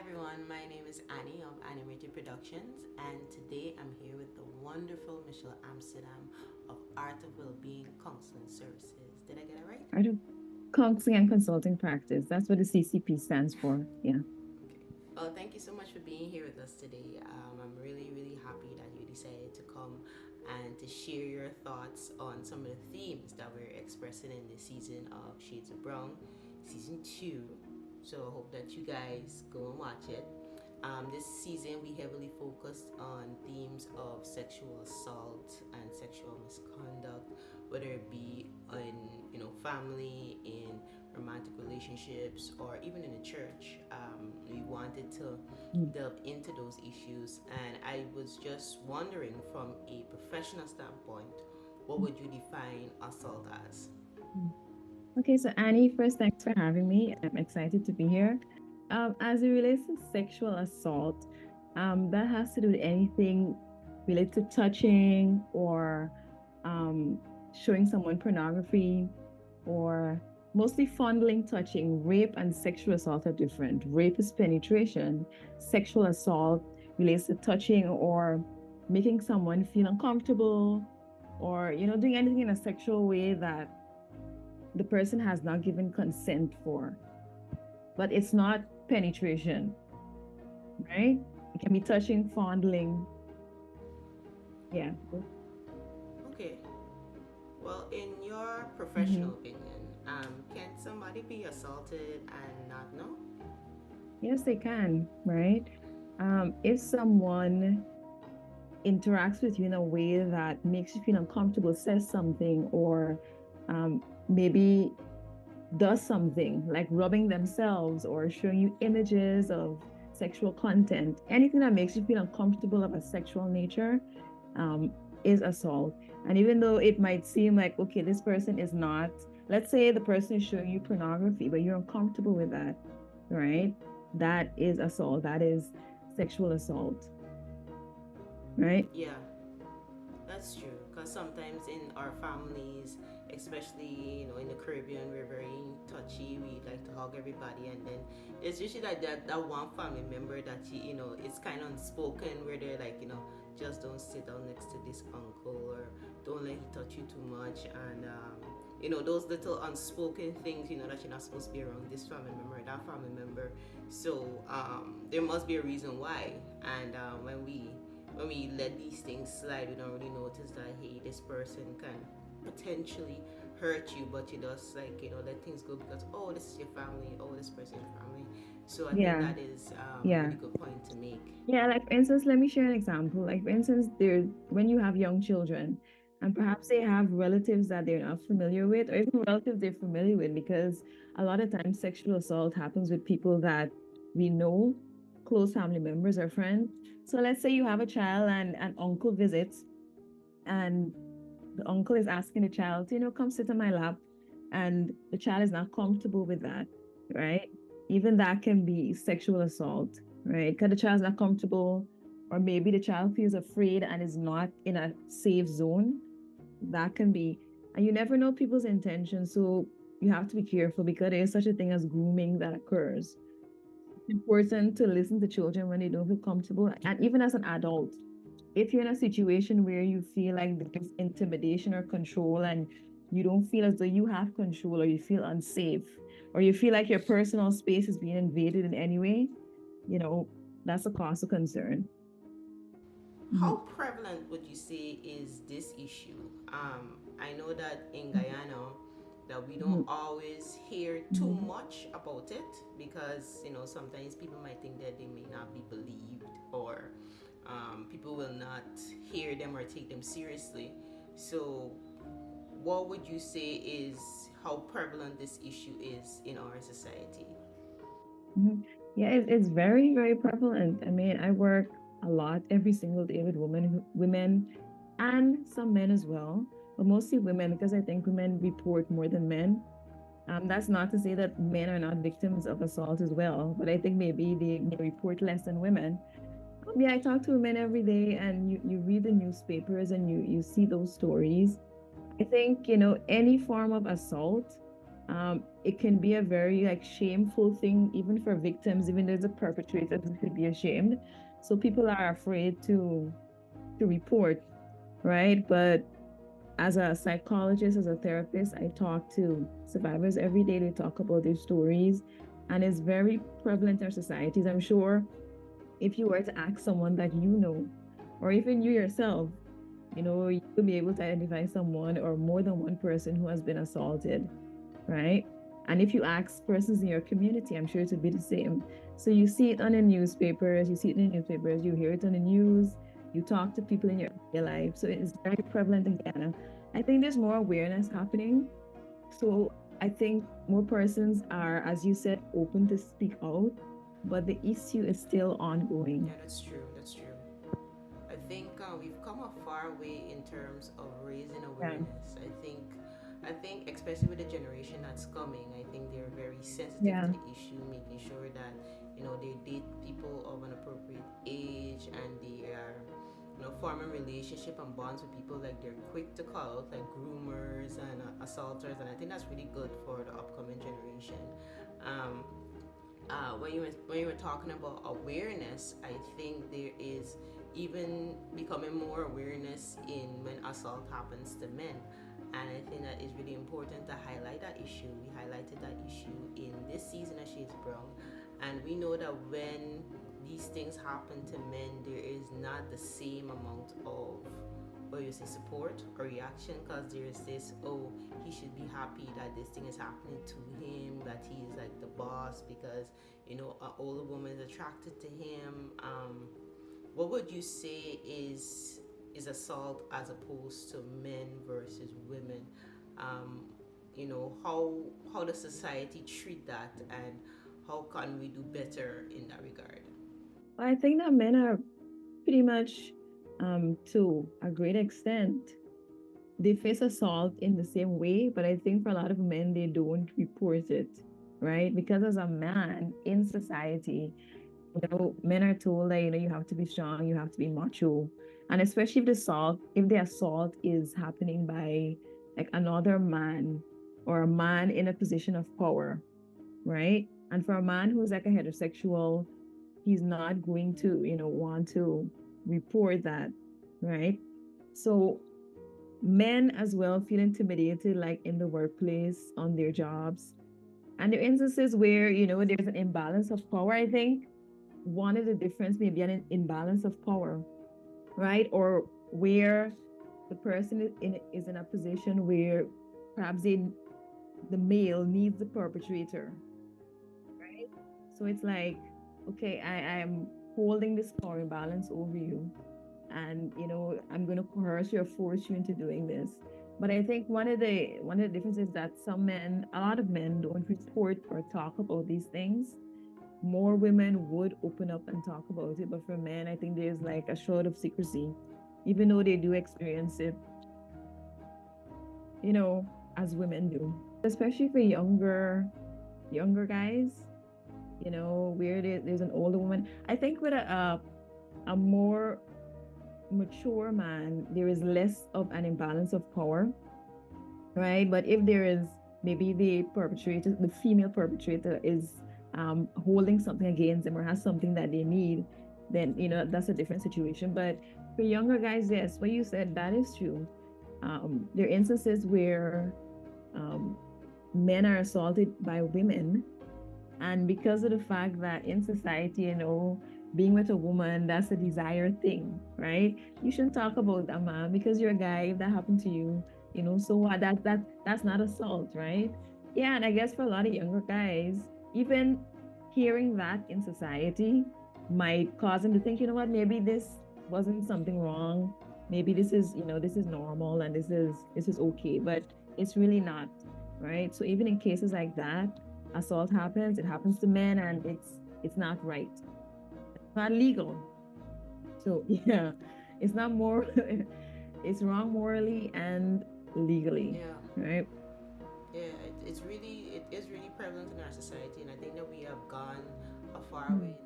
everyone, my name is Annie of Anniemated Productions, and today I'm here with the wonderful Michelle Amsterdam of Art of Wellbeing Counseling Services. Did I get it right? Art of Counseling and Consulting Practice. That's what the CCP stands for. Yeah. Okay. Well, thank you so much for being here with us today. I'm really, really happy that you decided to come and to share your thoughts on some of the themes that we're expressing in this season of Shades of Brown, season 2. So I hope that you guys go and watch it. This season we heavily focused on themes of sexual assault and sexual misconduct, whether it be in family, in romantic relationships, or even in the church. We wanted to Mm. delve into those issues, and I was just wondering, from a professional standpoint, what would you define assault as? Mm. Okay, so Annie, first, thanks for having me. I'm excited to be here. As it relates to sexual assault, that has to do with anything related to touching or um, showing someone pornography or mostly fondling, touching. Rape and sexual assault are different. Rape is penetration. Sexual assault relates to touching or making someone feel uncomfortable or, doing anything in a sexual way that the person has not given consent for. But it's not penetration, right? It can be touching, fondling. Yeah. Okay. Well, in your Mhm. professional opinion, can somebody be assaulted and not know? Yes, they can, right? If someone interacts with you in a way that makes you feel uncomfortable, says something, or maybe does something like rubbing themselves or showing you images of sexual content, anything that makes you feel uncomfortable of a sexual nature, um, is assault. And even though it might seem like, okay, this person is not, let's say the person is showing you pornography, but you're uncomfortable with that, right? That is assault. That is sexual assault, right? Yeah, that's true. Because sometimes in our families, especially in the Caribbean, we're very touchy. We like to hug everybody, and then it's usually like that one family member that it's kind of unspoken, where they're like, just don't sit down next to this uncle, or don't let he touch you too much, and those little unspoken things, that you're not supposed to be around this family member, that family member. So there must be a reason why, and when we let these things slide, we don't really notice that, hey, this person can potentially hurt you, but you just like let things go because, oh, this is your family, oh, this person is your family. So I think Yeah, that is a yeah. really good point to make. Yeah, like for instance, let me share an example. Like for instance, there when you have young children and perhaps they have relatives that they're not familiar with, or even relatives they're familiar with, because a lot of times sexual assault happens with people that we know, close family members or friends. So let's say you have a child and an uncle visits, and the uncle is asking the child, come sit on my lap, and the child is not comfortable with that, right? Even that can be sexual assault, right? Because the child's not comfortable, or maybe the child feels afraid and is not in a safe zone. That can be, and you never know people's intentions. So you have to be careful because there is such a thing as grooming that occurs. It's important to listen to children when they don't feel comfortable. And even as an adult, if you're in a situation where you feel like there's intimidation or control and you don't feel as though you have control, or you feel unsafe, or you feel like your personal space is being invaded in any way, you know, that's a cause of concern. How Mhm. prevalent would you say is this issue? I know that in Guyana, that we don't Mhm. always hear too Mhm. much about it because sometimes people might think that they may not be believed, or people will not hear them or take them seriously. So, what would you say is how prevalent this issue is in our society? Mhm. Yeah, it's very, very prevalent. I mean, I work a lot every single day with women and some men as well, but mostly women because I think women report more than men. That's not to say that men are not victims of assault as well, but I think maybe they report less than women. Yeah, I talk to women every day, and you read the newspapers and you see those stories. I think, any form of assault, It can be a very like shameful thing even for victims, even though the perpetrators could be ashamed. So people are afraid to report, right? But as a psychologist, as a therapist, I talk to survivors every day. They talk about their stories, and it's very prevalent in our societies. I'm sure if you were to ask someone that you know, or even you yourself, you'll be able to identify someone or more than one person who has been assaulted, right? And if you ask persons in your community, I'm sure it would be the same. So you see it on the newspapers, you hear it on the news, you talk to people in your life. So it's very prevalent in Ghana. I think there's more awareness happening. So I think more persons are, as you said, open to speak out, but the issue is still ongoing. Yeah, that's true. That's true. I think we've come a far way in terms of raising Yeah. awareness. I think especially with the generation that's coming, I think they're very sensitive Yeah. to the issue, making sure that they date people of an appropriate age, and they are forming relationship and bonds with people, like they're quick to call out like groomers and assaulters, and I think that's really good for the upcoming generation. Um, when you were talking about awareness, I think there is even becoming more awareness in when assault happens to men. And I think that is really important to highlight that issue. We highlighted that issue in this season of Shades Brown. And we know that when these things happen to men, there is not the same amount of, or you say, support or reaction, because there's this, oh, he should be happy that this thing is happening to him, that he's like the boss because an older woman is attracted to him. What would you say is assault as opposed to men versus women? um, how does society treat that, and how can we do better in that regard? I think that men are pretty much, to a great extent, they face assault in the same way, but I think for a lot of men, they don't report it, right? Because as a man in society, men are told that, you have to be strong, you have to be macho. And especially if the assault is happening by like another man or a man in a position of power, right? And for a man who's like a heterosexual, he's not going to, want to report that, right? So men as well feel intimidated, like in the workplace, on their jobs. And there are instances where, there's an imbalance of power. I think one of the difference may be an imbalance of power, right? Or where the person is in a position where perhaps the male needs the perpetrator, right? So it's like, okay, I am holding this power imbalance over you, and I'm going to coerce you or force you into doing this. But I think one of the differences is that a lot of men don't report or talk about these things. More women would open up and talk about it, but for men, I think there's like a shroud of secrecy, even though they do experience it, you know as women do, especially for younger guys, where there's an older woman. I think with a more mature man, there is less of an imbalance of power, right? But if there is, maybe the female perpetrator is holding something against them or has something that they need, then that's a different situation. But for younger guys, yes, what you said, that is true. There are instances where um, men are assaulted by women, and because of the fact that in society, being with a woman, that's a desired thing, right? You shouldn't talk about that, man, because you're a guy. If that happened to you, so what? That's not assault, right? Yeah, and I guess for a lot of younger guys, even hearing that in society might cause them to think, what, maybe this wasn't something wrong. Maybe this is normal, and this is okay, but it's really not, right? So even in cases like that, assault happens, it happens to men, and it's not right. It's not legal. So yeah, it's not more it's wrong morally and legally, Yeah. right? Yeah, it is really prevalent in our society, and I think that we have gone a far Mm. way